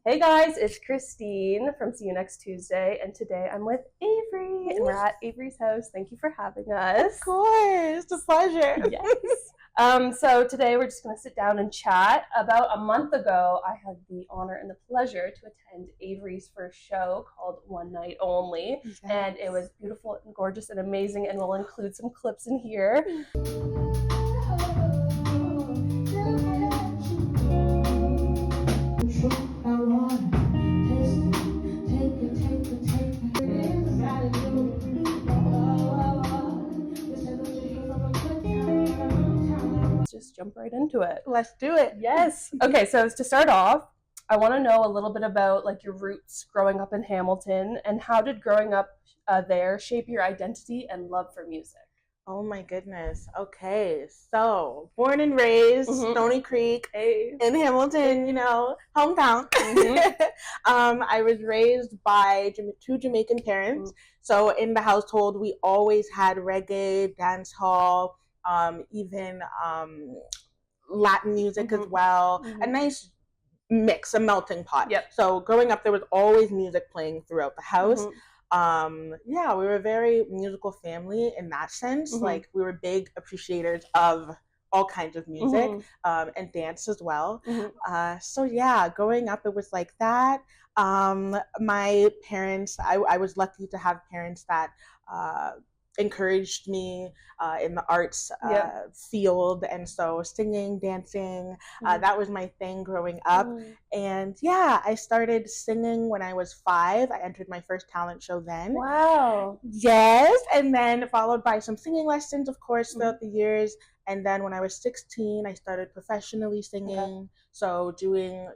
Hey guys, it's Christine from See You Next Tuesday, and today I'm with Avery, and we're at Avery's house. Thank you for having us. Of course, it's a pleasure. Yes. So today we're just going to sit down and chat. About a month ago, I had the honor and the pleasure to attend Avery's first show called One Night Only, and it was beautiful and gorgeous and amazing, and we'll include some clips in here. Just jump right into it. Let's do it. Yes. Okay, so to start off, I want to know a little bit about like your roots growing up in Hamilton, and how did growing up there shape your identity and love for music? Oh my goodness. Okay, so born and raised Stony Creek in Hamilton, hometown. I was raised by two Jamaican parents. So in the household, we always had reggae, dance hall, even Latin music as well. A nice mix, a melting pot. Yep. So growing up, there was always music playing throughout the house. We were a very musical family in that sense. Like, we were big appreciators of all kinds of music, and dance as well. Growing up, it was like that. My parents, I was lucky to have parents that encouraged me in the arts field, and so singing, dancing, that was my thing growing up. And I started singing when I was 5. I entered my first talent show then. Wow. Yes, and then followed by some singing lessons, of course, throughout the years. And then when I was 16, I started professionally singing, so doing,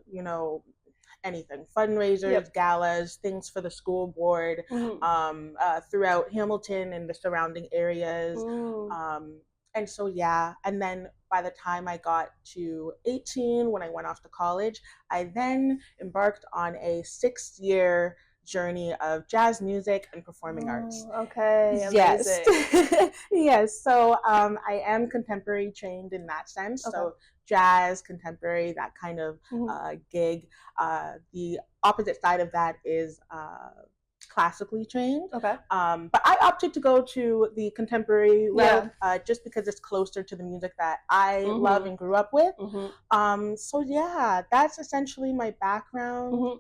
anything, fundraisers, galas, things for the school board, throughout Hamilton and the surrounding areas. And then by the time I got to 18, when I went off to college, I then embarked on a 6-year journey of jazz music and performing arts. Okay, amazing. Yes. Yes, so I am contemporary trained in that sense. So jazz, contemporary, that kind of gig. The opposite side of that is classically trained. But I opted to go to the contemporary route just because it's closer to the music that I love and grew up with. That's essentially my background.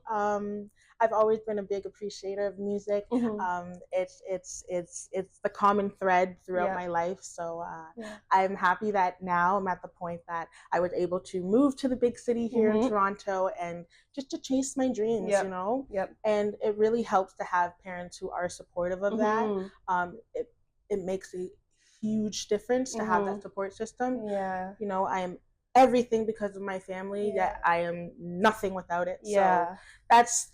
I've always been a big appreciator of music. It's the common thread throughout my life. So I'm happy that now I'm at the point that I was able to move to the big city here in Toronto, and just to chase my dreams, And it really helps to have parents who are supportive of that. It makes a huge difference to have that support system. I am everything because of my family, yet I am nothing without it. So that's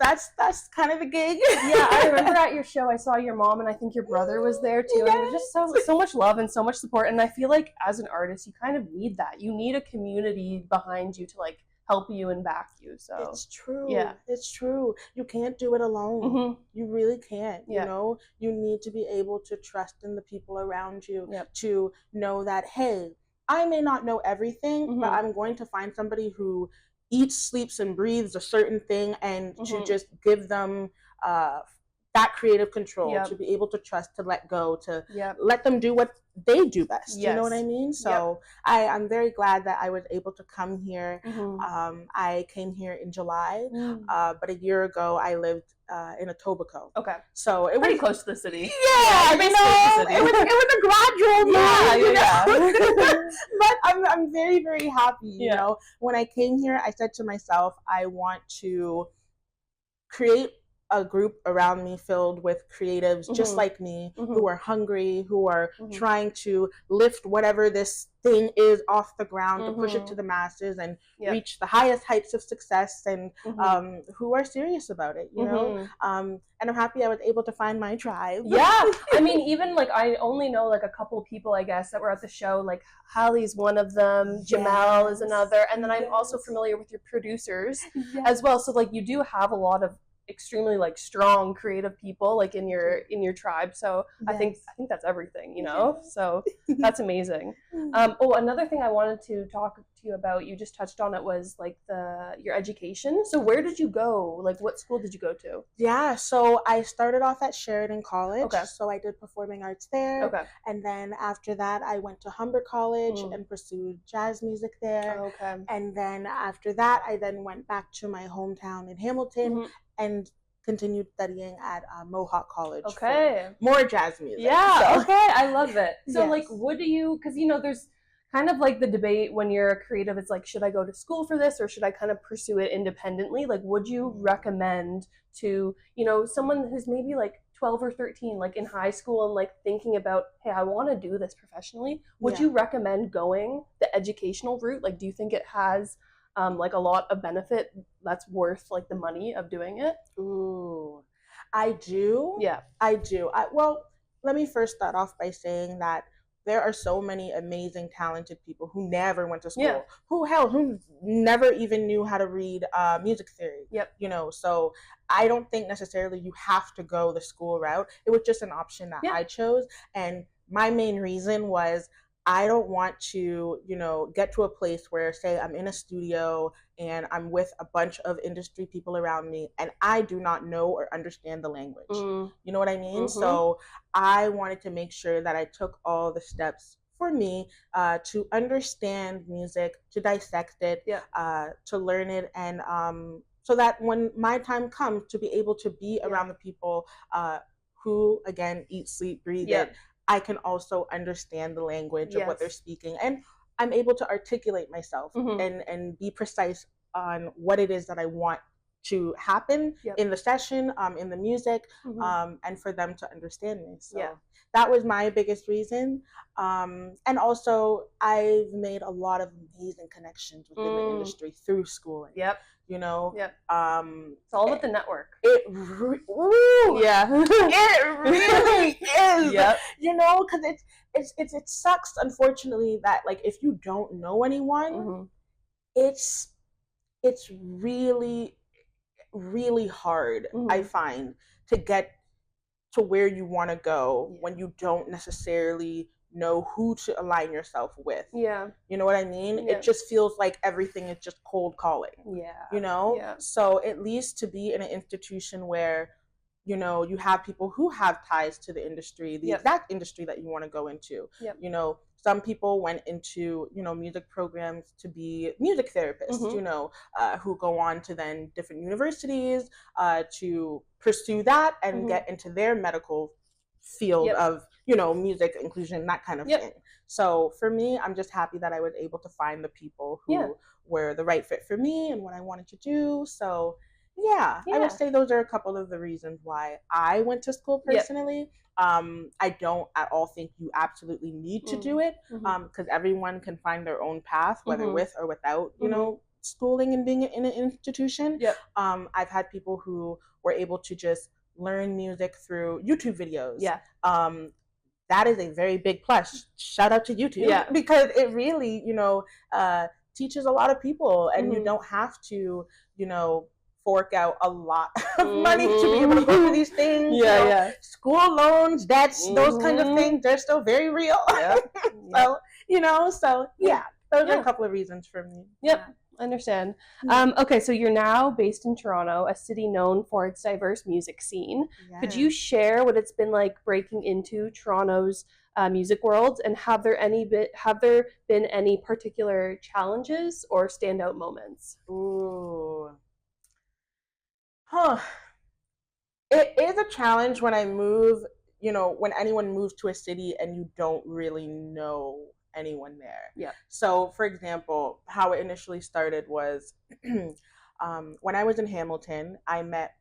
kind of the gig. I remember at your show I saw your mom, and I think your brother was there too. And it was just so much love and so much support. And I feel like as an artist, you kind of need that. You need a community behind you to like help you and back you. So it's true. It's true. You can't do it alone. You really can't. You need to be able to trust in the people around you to know that, hey, I may not know everything, but I'm going to find somebody who eats, sleeps, and breathes a certain thing, and to just give them that creative control, to be able to trust, to let go, to let them do what they do best. You know what I mean? So I'm very glad that I was able to come here. I came here in July, but a year ago I lived in Etobicoke. So it was pretty close to the city. It was a gradual move. But I'm very, very happy. When I came here, I said to myself, I want to create a group around me filled with creatives just like me, who are hungry, who are trying to lift whatever this thing is off the ground, to push it to the masses and reach the highest heights of success, and who are serious about it, and I'm happy I was able to find my tribe. I mean, even like I only know like a couple people, I guess, that were at the show. Like Hallie's one of them, Jamel is another, and then I'm also familiar with your producers as well. So like you do have a lot of extremely like strong creative people like in your tribe. So I think that's everything, so that's amazing. Another thing I wanted to talk to you about, you just touched on it, was like your education. So where did you go? Like what school did you go to? Yeah, so I started off at Sheridan College. Okay. So I did performing arts there. Okay. And then after that, I went to Humber College and pursued jazz music there. Okay. And then after that, I then went back to my hometown in Hamilton and continued studying at Mohawk College. Okay. For more jazz music. Yeah. So. Okay. I love it. So Yes. like, what do you? Because there's kind of like the debate when you're a creative. It's like, should I go to school for this, or should I kind of pursue it independently? Like, would you recommend to someone who's maybe like 12 or 13, like in high school, and like thinking about, hey, I want to do this professionally? Would you recommend going the educational route? Like, do you think it has like a lot of benefit that's worth like the money of doing it? Ooh, I do. Yeah, I do. Well, let me first start off by saying that there are so many amazing, talented people who never went to school, who never even knew how to read music theory. Yep. So I don't think necessarily you have to go the school route. It was just an option that I chose. And my main reason was, I don't want to, get to a place where, say, I'm in a studio and I'm with a bunch of industry people around me and I do not know or understand the language. You know what I mean? So I wanted to make sure that I took all the steps for me to understand music, to dissect it, to learn it, and so that when my time comes to be able to be around the people who, again, eat, sleep, breathe it, I can also understand the language of what they're speaking, and I'm able to articulate myself and be precise on what it is that I want to happen in the session, in the music, and for them to understand me. So that was my biggest reason. And also, I've made a lot of amazing connections within the industry through schooling. It's all with the network. It really is. Because it sucks, unfortunately, that like if you don't know anyone, it's really, really hard, I find, to get to where you want to go when you don't necessarily know who to align yourself with. You know what I mean? It just feels like everything is just cold calling. So at least to be in an institution where you have people who have ties to the industry, the exact industry that you want to go into. Some people went into music programs to be music therapists, who go on to then different universities to pursue that and get into their medical field of music inclusion, that kind of thing. So for me, I'm just happy that I was able to find the people who were the right fit for me and what I wanted to do. So I would say those are a couple of the reasons why I went to school personally. I don't at all think you absolutely need to do it, because everyone can find their own path, whether with or without schooling and being in an institution. I've had people who were able to just learn music through YouTube videos. That is a very big plus. Shout out to YouTube, because it really teaches a lot of people, and you don't have to fork out a lot of money to be able to go to these things. School loans, debts, those kinds of things, they're still very real. So those are a couple of reasons for me. I understand. Okay, so you're now based in Toronto, a city known for its diverse music scene. Could you share what it's been like breaking into Toronto's music world, and have there been any particular challenges or standout moments? It is a challenge when I move, when anyone moves to a city and you don't really know anyone there. So, for example, how it initially started was when I was in Hamilton, I met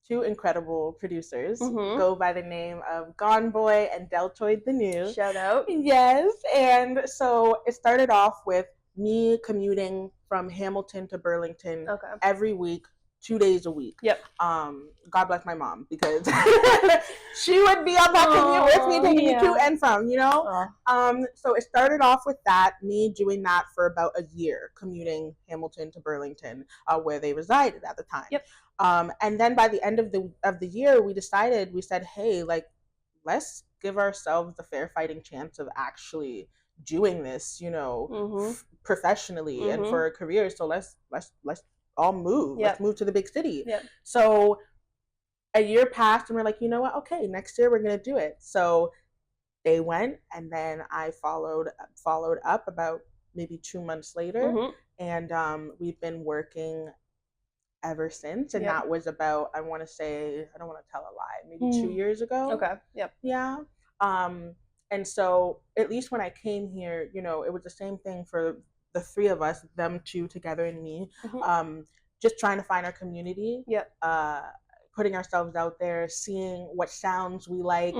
two incredible producers, go by the name of Gone Boy and Deltoid the New. Shout out. Yes. And so it started off with me commuting from Hamilton to Burlington every week, 2 days a week. God bless my mom, because she would be on that commute with me, taking me to and from, So it started off with that, me doing that for about a year, commuting Hamilton to Burlington, where they resided at the time. And then by the end of the year, we said, hey, like, let's give ourselves the fair fighting chance of actually doing this, professionally and for a career. So let's all move. Let's move to the big city. So a year passed and we're like, you know what? Okay, next year we're gonna do it. So they went, and then I followed up about maybe 2 months later, and we've been working ever since. And that was about, I want to say, I don't want to tell a lie, maybe 2 years ago. Okay. Yep. Yeah. And so at least when I came here, you know, it was the same thing for the three of us, them two together and me. Just trying to find our community. Yep. Putting ourselves out there, seeing what sounds we like,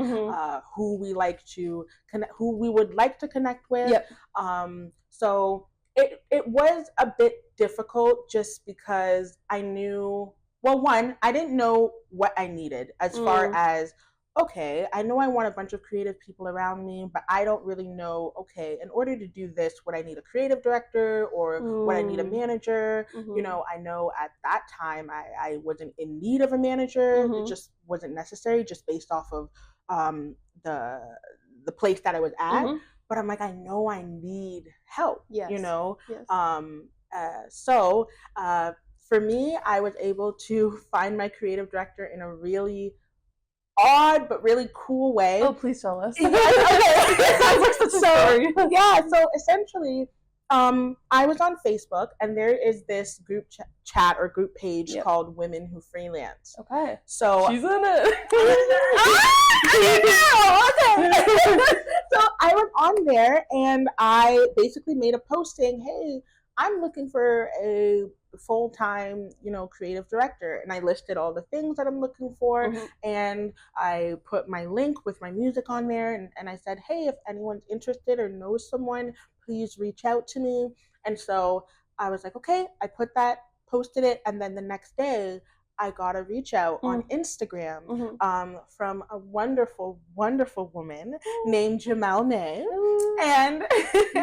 who we like to connect, who we would like to connect with. Yep. So it was a bit difficult just because I knew, well, one, I didn't know what I needed as far as, okay, I know I want a bunch of creative people around me, but I don't really know, okay, in order to do this, would I need a creative director or would I need a manager? You know, I know at that time I wasn't in need of a manager. It just wasn't necessary, just based off of the place that I was at. But I'm like, I know I need help, you know? So for me, I was able to find my creative director in a really odd but really cool way. Oh, please tell us. Okay. Sounds like such a story. Yeah, so essentially, I was on Facebook, and there is this group chat or group page called Women Who Freelance. Okay. So she's in it. Okay. So I was on there, and I basically made a post saying, hey, I'm looking for a full-time, you know, creative director, and I listed all the things that I'm looking for, and I put my link with my music on there, and I said, hey, if anyone's interested or knows someone, please reach out to me. And so I was like, okay, I put that, posted it, and then the next day I got a reach out on Instagram from a wonderful, wonderful woman named Jamel May. And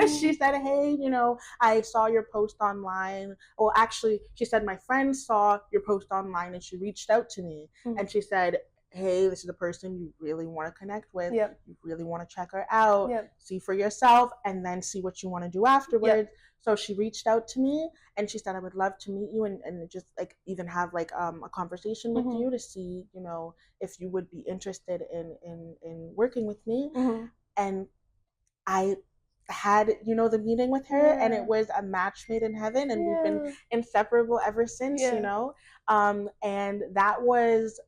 she said, hey, you know, I saw your post online. Well, actually, she said, my friend saw your post online and she reached out to me. And she said, hey, this is a person you really want to connect with. You really want to check her out, see for yourself, and then see what you want to do afterwards. So she reached out to me, and she said, I would love to meet you and just like even have like a conversation with you to see, you know, if you would be interested in working with me. And I had, you know, the meeting with her, and it was a match made in heaven, and we've been inseparable ever since, you know. And that was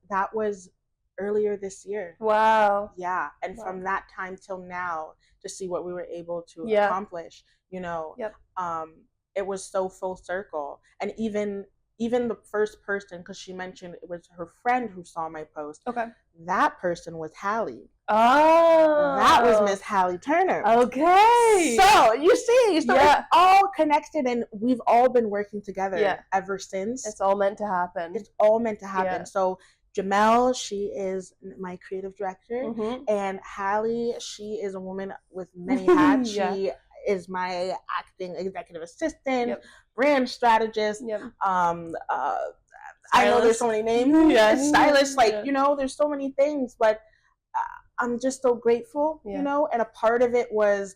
earlier this year. Wow. Yeah. And from that time till now, to see what we were able to accomplish, you know, it was so full circle. And even the first person, because she mentioned it was her friend who saw my post. Okay. That person was Hallie. Oh. That was Miss Hallie Turner. Okay. So you see, so it's all connected, and we've all been working together ever since. It's all meant to happen. It's all meant to happen. So Jamel, she is my creative director, and Hallie, she is a woman with many hats. She is my acting executive assistant, brand strategist. I know there's so many names. Stylist, like, you know, there's so many things, but I'm just so grateful, you know, and a part of it was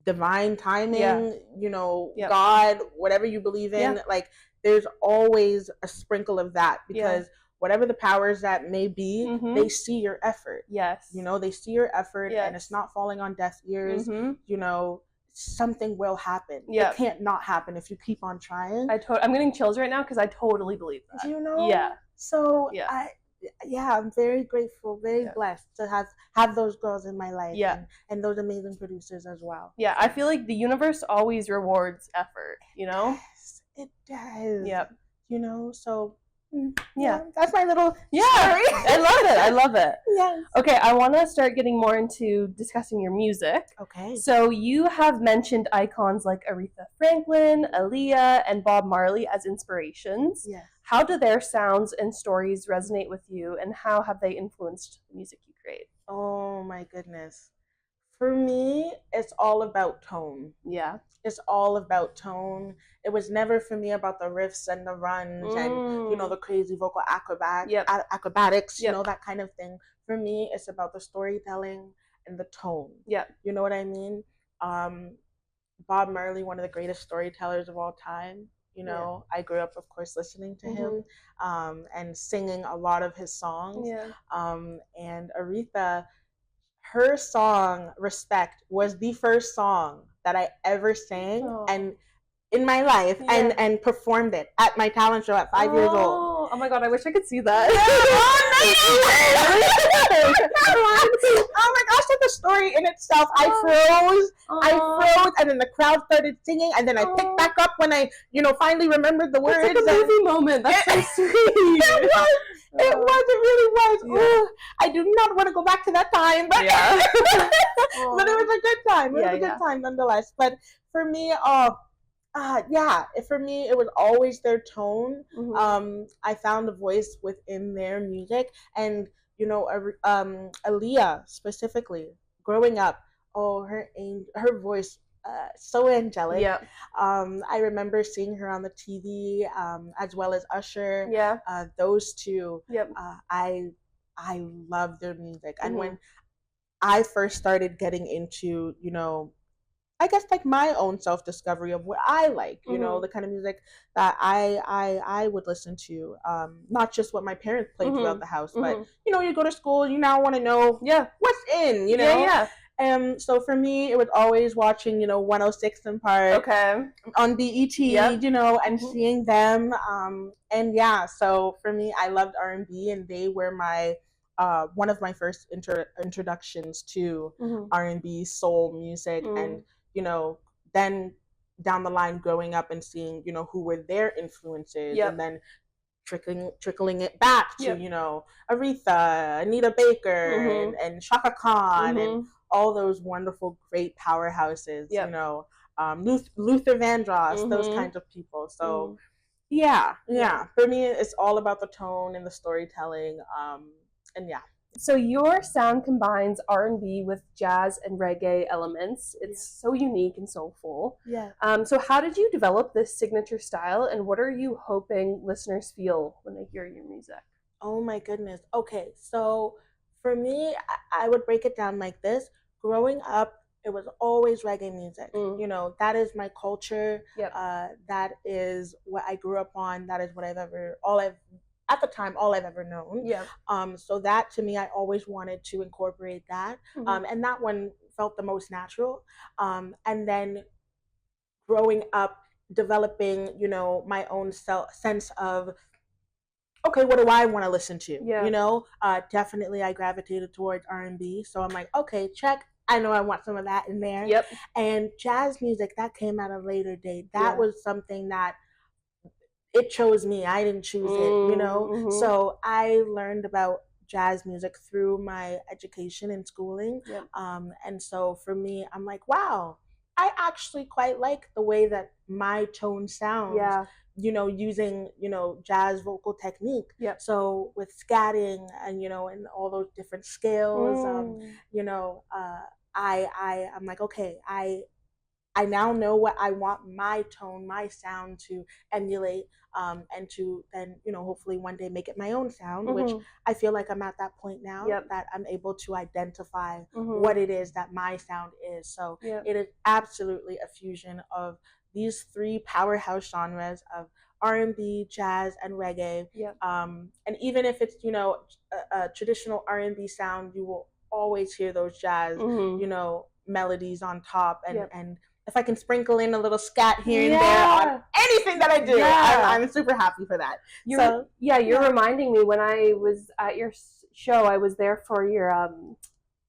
divine timing, you know, God, whatever you believe in, like there's always a sprinkle of that, because whatever the powers that may be, they see your effort. Yes. You know, they see your effort, and it's not falling on deaf ears. You know, something will happen. It can't not happen if you keep on trying. I'm getting chills right now because I totally believe that. Do you know? Yeah. So I'm very grateful, very blessed to have those girls in my life, and those amazing producers as well. Yeah, I feel like the universe always rewards effort, you know? Yes, it does. Yep. You know, so that's my little story. I love it. Yes. Okay, I want to start getting more into discussing your music. Okay. So you have mentioned icons like Aretha Franklin, Aaliyah, and Bob Marley as inspirations. Yes. How do their sounds and stories resonate with you, and how have they influenced the music you create? Oh my goodness. For me, it's all about tone. Yeah. It's all about tone. It was never for me about the riffs and the runs and, you know, the crazy vocal acrobatics, you know, that kind of thing. For me, it's about the storytelling and the tone. Yeah. You know what I mean? Bob Marley, one of the greatest storytellers of all time. You know, I grew up, of course, listening to him and singing a lot of his songs. And Aretha, her song "Respect" was the first song that I ever sang and in my life and performed it at my talent show at 5 years old. Oh my god, I wish I could see that. Oh my gosh, that's a story in itself. I froze, and then the crowd started singing, and then I picked back up when I, finally remembered the words. It's like a movie moment. That's so sweet. It really was. I do not want to go back to that time, but but it was a good time. It was a good time nonetheless. But for me, for me, it was always their tone. I found a voice within their music, and Aaliyah specifically, growing up, her voice, so angelic. I remember seeing her on the TV, as well as Usher. Those two. I love their music, and when I first started getting into, I guess like my own self-discovery of what I like, the kind of music that I would listen to, not just what my parents played throughout the house, but you go to school, you now want to know what's in, And so for me, it was always watching, 106 & Park on BET, and seeing them. So for me, I loved R&B, and they were my one of my first introductions to R&B, soul music, and then down the line growing up and seeing, who were their influences, and then trickling it back to, Aretha, Anita Baker, and Shaka Khan, and all those wonderful, great powerhouses, Luther Vandross, those kinds of people. So for me, it's all about the tone and the storytelling, So your sound combines R&B with jazz and reggae elements. It's so unique and soulful. So how did you develop this signature style, and what are you hoping listeners feel when they hear your music? Oh my goodness. Okay, so for me, I would break it down like this. Growing up, it was always reggae music. That is my culture. That is what I grew up on. That is what at the time, all I've ever known. So that, to me, I always wanted to incorporate that. And that one felt the most natural. And then growing up, developing, my own sense of, okay, what do I want to listen to? Definitely I gravitated towards R&B. So I'm like, okay, check. I know I want some of that in there. And jazz music, that came at a later date. That was something that it chose me. I didn't choose it, So I learned about jazz music through my education and schooling. And so for me, I'm like, wow, I actually quite like the way that my tone sounds, using, jazz vocal technique. So with scatting and, and all those different scales, I'm like, okay, I now know what I want my tone, my sound to emulate, and to then, hopefully one day make it my own sound, which I feel like I'm at that point now, that I'm able to identify what it is that my sound is. So it is absolutely a fusion of these three powerhouse genres of R&B, jazz, and reggae. And even if it's, a traditional R&B sound, you will always hear those jazz, melodies on top, and if I can sprinkle in a little scat here and there on anything that I do, I'm super happy for that. You're reminding me, when I was at your show, I was there for your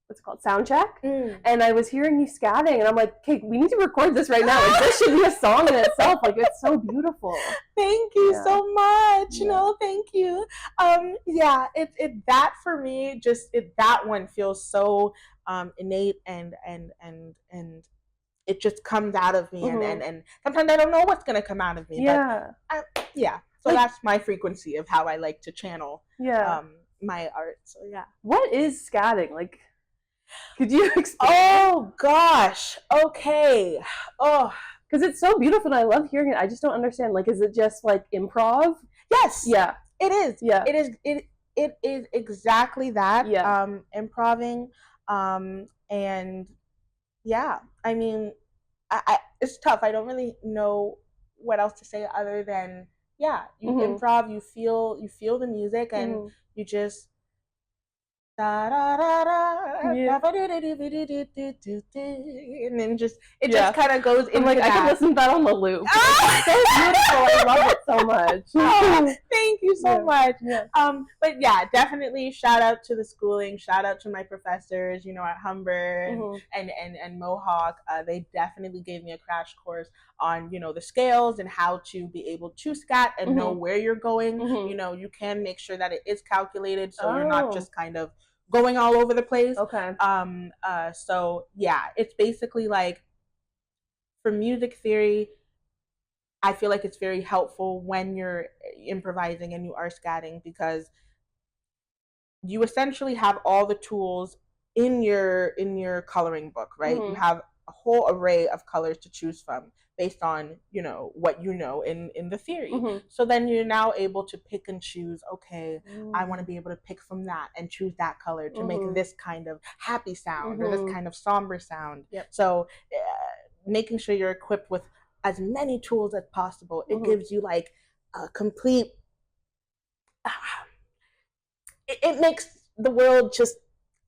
what's it called, sound check, and I was hearing you scatting, and I'm like, okay, we need to record this right now. Like, this should be a song in itself. Like, it's so beautiful. Thank you so much. Thank you. That for me, that one feels so innate and it just comes out of me, and sometimes I don't know what's gonna come out of me. So that's my frequency of how I like to channel my art. So what is scatting? Like, could you explain? Oh gosh. Okay. Because it's so beautiful and I love hearing it. I just don't understand. Like, is it just like improv? Yes. Yeah. It is. Yeah. It is. It is exactly that. Improving. And I mean, it's tough. I don't really know what else to say other than, yeah, you improv, you feel the music, and you just da da da da, and then just just kind of goes into I could listen to that on the loop. It's so beautiful. I love it so much. Thank you so much. But yeah, definitely shout out to the schooling, shout out to my professors, at Humber and Mohawk. They definitely gave me a crash course on, the scales and how to be able to scat and know where you're going. You can make sure that it is calculated, so you're not just kind of going all over the place. Okay. So yeah, it's basically like, for music theory, I feel like it's very helpful when you're improvising and you are scatting, because you essentially have all the tools in your coloring book, right? You have a whole array of colors to choose from based on, what in the theory. So then you're now able to pick and choose, okay, I want to be able to pick from that and choose that color to make this kind of happy sound or this kind of somber sound. So making sure you're equipped with as many tools as possible, it gives you like a complete it makes the world just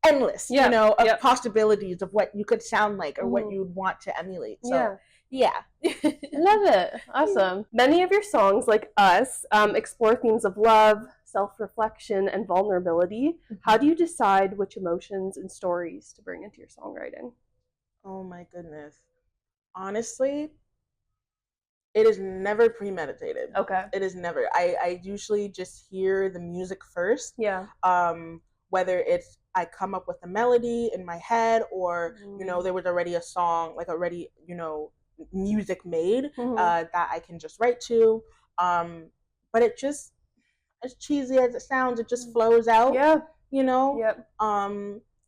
endless, of possibilities of what you could sound like or what you'd want to emulate. So yeah. I love it. Awesome. Many of your songs, like Us, explore themes of love, self-reflection, and vulnerability. How do you decide which emotions and stories to bring into your songwriting? Oh my goodness. Honestly, it is never premeditated. Okay. It is never. I usually just hear the music first. Yeah. Whether it's I come up with a melody in my head, or there was already a song, like already music made that I can just write to. But it just, as cheesy as it sounds, it just flows out. Yeah. Yep.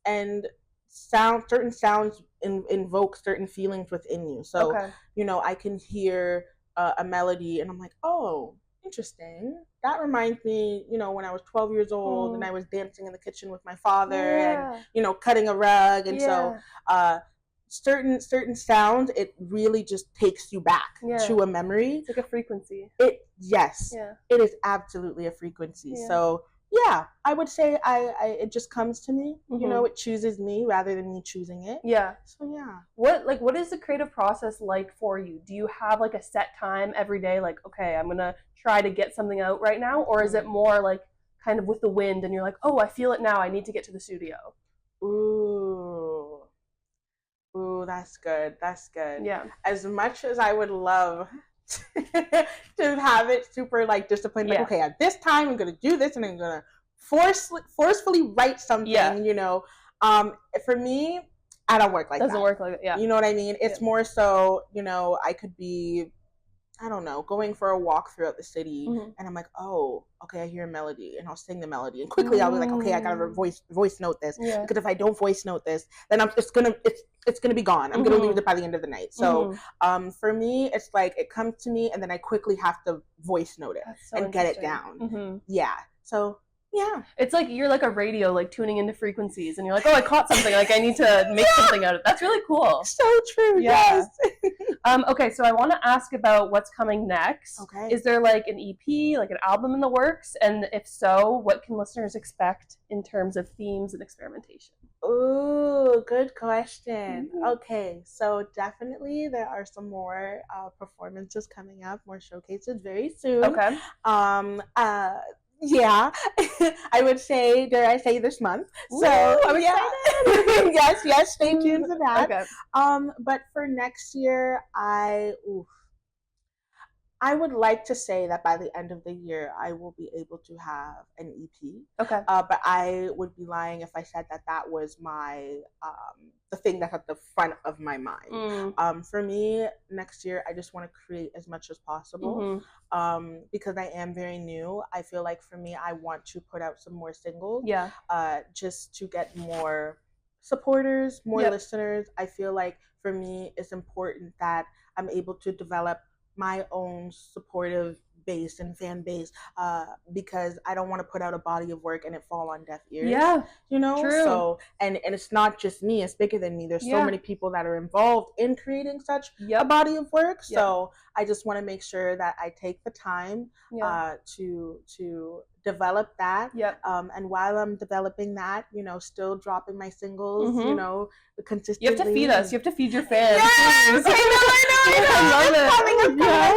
And certain sounds invoke certain feelings within you. So I can hear a melody and I'm like, oh, interesting. That reminds me, when I was 12 years old and I was dancing in the kitchen with my father and, cutting a rug. And so certain sounds, it really just takes you back to a memory. It's like a frequency. It is absolutely a frequency. So yeah, I would say it just comes to me. It chooses me rather than me choosing it. Yeah. So yeah. What is the creative process like for you? Do you have like a set time every day, like, okay, I'm gonna try to get something out right now? Or is it more like kind of with the wind and you're like, oh, I feel it now, I need to get to the studio? Ooh, that's good. Yeah. As much as I would love to have it super like disciplined, like, okay, at this time I'm gonna do this and I'm gonna forcefully write something. For me, I don't work like that. Doesn't work like that. Yeah. You know what I mean? It's more so, I could be, I don't know, going for a walk throughout the city and I'm like, oh, okay, I hear a melody and I'll sing the melody and quickly I'll be like, okay, I gotta voice note this because if I don't voice note this, then it's gonna be gone. I'm gonna lose it by the end of the night. So for me, it's like it comes to me and then I quickly have to voice note it and get it down. Yeah. So yeah, it's like you're like a radio, like tuning into frequencies, and you're like, oh, I caught something, like I need to make something out of it. That's really cool. So true. Yeah. Yes. Okay, so I want to ask about what's coming next. Okay. Is there like an EP, like an album in the works? And if so, what can listeners expect in terms of themes and experimentation? Ooh, good question. Okay, so definitely there are some more performances coming up, more showcases very soon. Okay. Yeah, I would say, dare I say, this month. So I'm excited. yes, stay tuned for that. Okay. But for next year, I would like to say that by the end of the year, I will be able to have an EP. Okay. But I would be lying if I said that was my the thing that's at the front of my mind. For me, next year, I just want to create as much as possible because I am very new. I feel like for me, I want to put out some more singles. Yeah. Just to get more supporters, more listeners. I feel like for me, it's important that I'm able to develop my own supportive base and fan base, because I don't want to put out a body of work and it fall on deaf ears. Yeah, you know. true. So and it's not just me; it's bigger than me. There's so many people that are involved in creating such a body of work. So I just want to make sure that I take the time to develop that. And while I'm developing that, you know, still dropping my singles, you know, consistently. You have to feed us. You have to feed your fans. Yes, I know.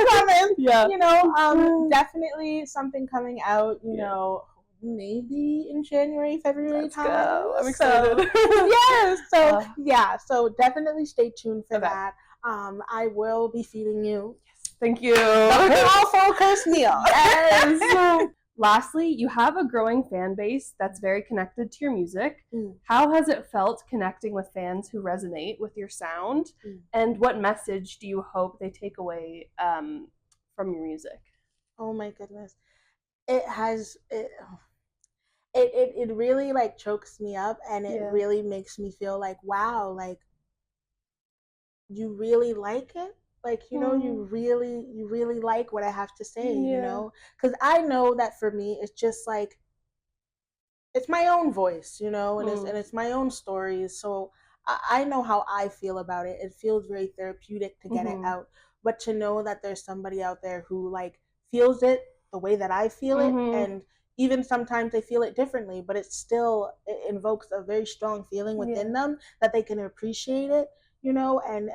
Coming. Yeah. You know, definitely something coming out, you know, maybe in January, February time. Go. I'm excited. So so definitely stay tuned for that. I will be feeding you. Yes. Thank you. The full course meal. Yes. Lastly, you have a growing fan base that's very connected to your music. How has it felt connecting with fans who resonate with your sound? And what message do you hope they take away from your music? Oh my goodness. It really like chokes me up, and it really makes me feel like, wow, like you really like it. Like, you know, you really like what I have to say, you know? Because I know that for me, it's just like, it's my own voice, you know, and it's my own stories. So I know how I feel about it. It feels very therapeutic to get it out. But to know that there's somebody out there who like feels it the way that I feel it, and even sometimes they feel it differently, but it invokes a very strong feeling within them that they can appreciate it, you know, and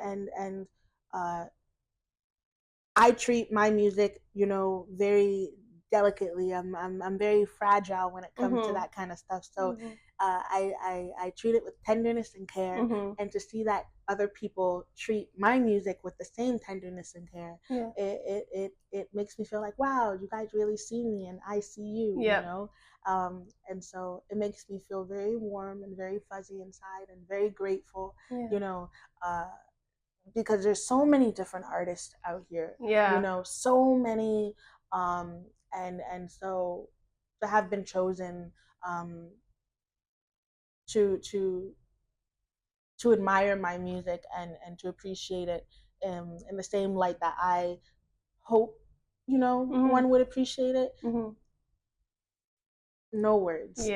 I treat my music, you know, very delicately. I'm very fragile when it comes to that kind of stuff. So I treat it with tenderness and care, and to see that other people treat my music with the same tenderness and care, it makes me feel like, wow, you guys really see me and I see you, you know. And so it makes me feel very warm and very fuzzy inside and very grateful, you know, because there's so many different artists out here, you know, so many, and so to have been chosen to admire my music and to appreciate it in the same light that I hope, you know, one would appreciate it. No words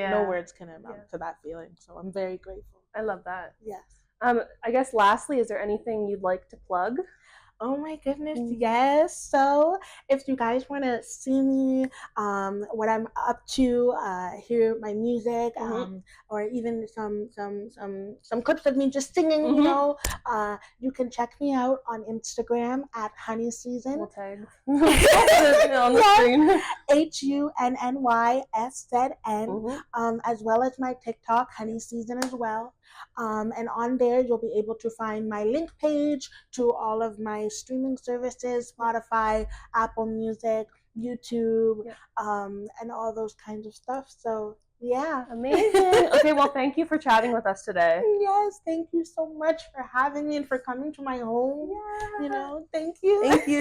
can amount to that feeling. So I'm very grateful. I love that. Yes. I guess lastly, is there anything you'd like to plug? Oh my goodness, yes. So if you guys want to see me, what I'm up to, hear my music, or even some clips of me just singing, you know, you can check me out on Instagram at Honey Season. We'll tag on the screen. HUNNYSZN, as well as my TikTok, Honey Season as well. And on there, you'll be able to find my link page to all of my streaming services, Spotify, Apple Music, YouTube, and all those kinds of stuff. So yeah. Amazing. Okay, well, thank you for chatting with us today. Yes, thank you so much for having me and for coming to my home. You know, thank you. Thank you.